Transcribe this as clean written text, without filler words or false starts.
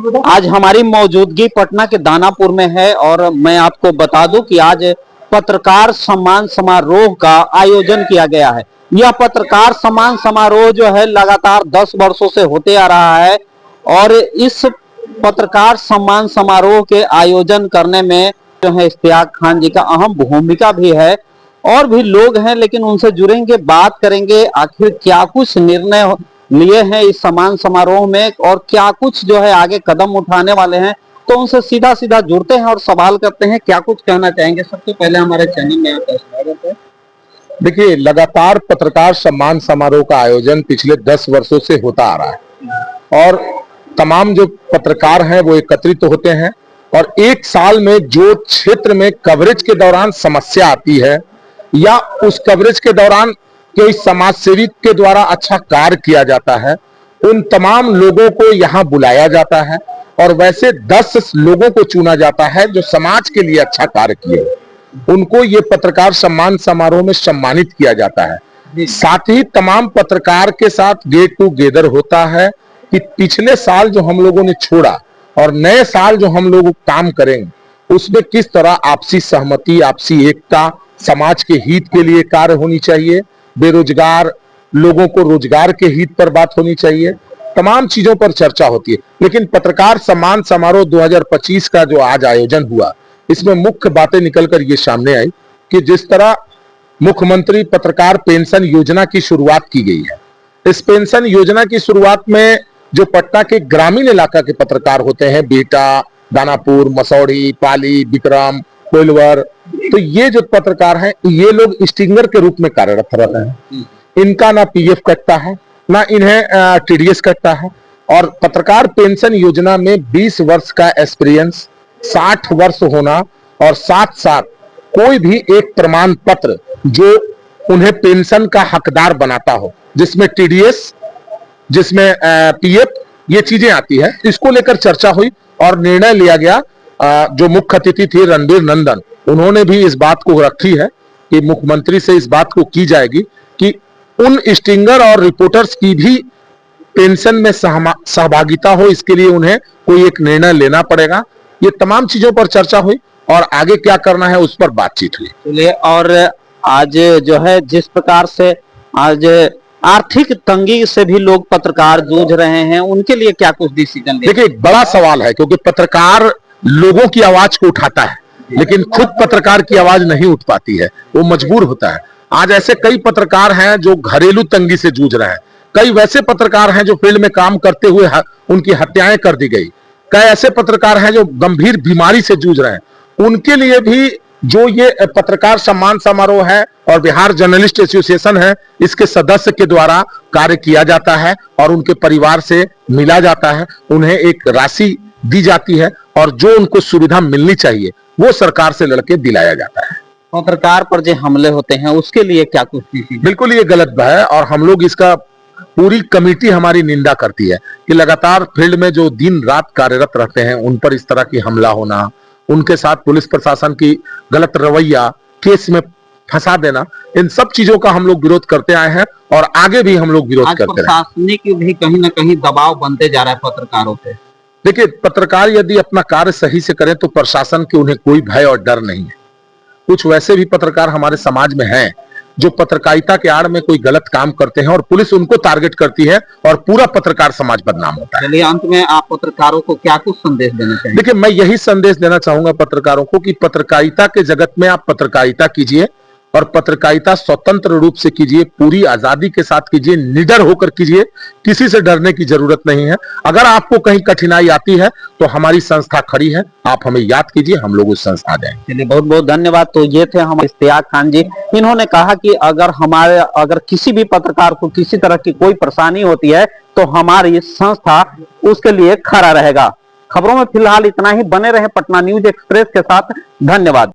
आज हमारी मौजूदगी पटना के दानापुर में है और मैं आपको बता दूं कि आज पत्रकार सम्मान समारोह का आयोजन किया गया है। यह पत्रकार सम्मान समारोह जो है लगातार 10 वर्षों से होते आ रहा है और इस पत्रकार सम्मान समारोह के आयोजन करने में जो है इश्तियाक खान जी का अहम भूमिका भी है। और भी लोग हैं लेकिन उनसे जुड़ेंगे, बात करेंगे आखिर क्या कुछ निर्णय लिए हैं इस सम्मान समारोह में और क्या कुछ जो है आगे कदम उठाने वाले हैं, तो उनसे सीधा सीधा जुड़ते हैं और सवाल करते हैं क्या कुछ कहना चाहेंगे। सबसे पहले हमारे चैनल में आपका स्वागत है। देखिए, लगातार पत्रकार सम्मान समारोह का आयोजन पिछले 10 वर्षों से होता आ रहा है और तमाम जो पत्रकार हैं वो एकत्रित होते हैं और एक साल में जो क्षेत्र में कवरेज के दौरान समस्या आती है या उस कवरेज के दौरान कोई समाज सेवी के द्वारा अच्छा कार्य किया जाता है, उन तमाम लोगों को यहाँ बुलाया जाता है और वैसे 10 लोगों को चुना जाता है जो समाज के लिए अच्छा कार्य किए, उनको ये पत्रकार सम्मान समारोह में सम्मानित किया जाता है। साथ ही तमाम पत्रकार के साथ गेट टुगेदर होता है कि पिछले साल जो हम लोगों ने छोड़ा और नए साल जो हम लोग काम करेंगे उसमें किस तरह आपसी सहमति, आपसी एकता, समाज के हित के लिए कार्य होनी चाहिए, बेरोजगार लोगों को रोजगार के हित पर बात होनी चाहिए, तमाम चीजों पर चर्चा होती है। लेकिन पत्रकार सम्मान समारोह 2025 का जो आज आयोजन हुआ, इसमें मुख्य बातें निकलकर ये सामने आई कि जिस तरह मुख्यमंत्री पत्रकार पेंशन योजना की शुरुआत की गई है, इस पेंशन योजना की शुरुआत में जो पटना के ग्रामीण इलाका के पत्रकार होते हैं, बेटा, दानापुर, मसौढ़ी, पाली, विक्रम, कोइलवर, तो ये जो पत्रकार हैं ये लोग स्टिंगर के रूप में कार्यरत रहते हैं। इनका ना पीएफ कटता है ना इन्हें टीडीएस कटता है और पत्रकार पेंशन योजना में 20 वर्ष का एक्सपीरियंस, 60 वर्ष होना और साथ साथ कोई भी एक प्रमाण पत्र जो उन्हें पेंशन का हकदार बनाता हो, जिसमें टीडीएस, जिसमें पीएफ, ये चीजें आती है, इसको लेकर चर्चा हुई और निर्णय लिया गया। जो मुख्य अतिथि थे रणबीर नंदन, उन्होंने भी इस बात को रखी है कि मुख्यमंत्री से इस बात को की जाएगी कि उन स्टिंगर और रिपोर्टर्स की भी पेंशन में सहभागिता हो, इसके लिए उन्हें कोई एक निर्णय लेना पड़ेगा। ये तमाम चीजों पर चर्चा हुई और आगे क्या करना है उस पर बातचीत हुई। और आज जो है जिस प्रकार से आज आर्थिक तंगी से भी लोग पत्रकार जूझ रहे हैं, उनके लिए क्या कुछ डिसीजन? देखिए, एक बड़ा सवाल है क्योंकि पत्रकार लोगों की आवाज को उठाता है लेकिन खुद पत्रकार की आवाज नहीं उठ पाती है, वो मजबूर होता है। आज ऐसे कई पत्रकार हैं जो घरेलू तंगी से जूझ रहे हैं, कई वैसे पत्रकार हैं जो फील्ड में काम करते हुए उनकी हत्याएं कर दी गई, कई ऐसे पत्रकार हैं जो गंभीर बीमारी से जूझ रहे हैं। उनके लिए भी जो ये पत्रकार सम्मान समारोह है और बिहार जर्नलिस्ट एसोसिएशन है, इसके सदस्य के द्वारा कार्य किया जाता है और उनके परिवार से मिला जाता है, उन्हें एक राशि दी जाती है और जो उनको सुविधा मिलनी चाहिए वो सरकार से लड़के दिलाया जाता है। पत्रकार पर जो हमले होते हैं उसके लिए क्या कुछ? बिल्कुल ये गलत है और हम लोग इसका पूरी कमेटी हमारी निंदा करती है कि लगातार फील्ड में जो दिन रात कार्यरत रहते हैं उन पर इस तरह की हमला होना, उनके साथ पुलिस प्रशासन की गलत रवैया, केस में फंसा देना, इन सब चीजों का हम लोग विरोध करते आए हैं और आगे भी हम लोग विरोध करते हैं। प्रशासनिक भी कहीं ना कहीं दबाव बनते जा रहा है पत्रकारों पे। देखिए, पत्रकार यदि अपना कार्य सही से करें तो प्रशासन के उन्हें कोई भय और डर नहीं है। कुछ वैसे भी पत्रकार हमारे समाज में हैं जो पत्रकारिता के आड़ में कोई गलत काम करते हैं और पुलिस उनको टारगेट करती है और पूरा पत्रकार समाज बदनाम होता है। चलिए, अंत में आप पत्रकारों को क्या कुछ संदेश देना चाहिए? देखिए, मैं यही संदेश देना चाहूंगा पत्रकारों को कि पत्रकारिता के जगत में आप पत्रकारिता कीजिए और पत्रकारिता स्वतंत्र रूप से कीजिए, पूरी आजादी के साथ कीजिए, निडर होकर कीजिए, किसी से डरने की जरूरत नहीं है। अगर आपको कहीं कठिनाई आती है तो हमारी संस्था खड़ी है, आप हमें याद कीजिए, हम लोग उस संस्था देंगे। चलिए, बहुत बहुत धन्यवाद। तो ये थे हमारे इश्तियाक खान जी। इन्होंने कहा कि अगर किसी भी पत्रकार को किसी तरह की कोई परेशानी होती है तो हमारी संस्था उसके लिए खड़ा रहेगा। खबरों में फिलहाल इतना ही। बने रहे पटना न्यूज एक्सप्रेस के साथ। धन्यवाद।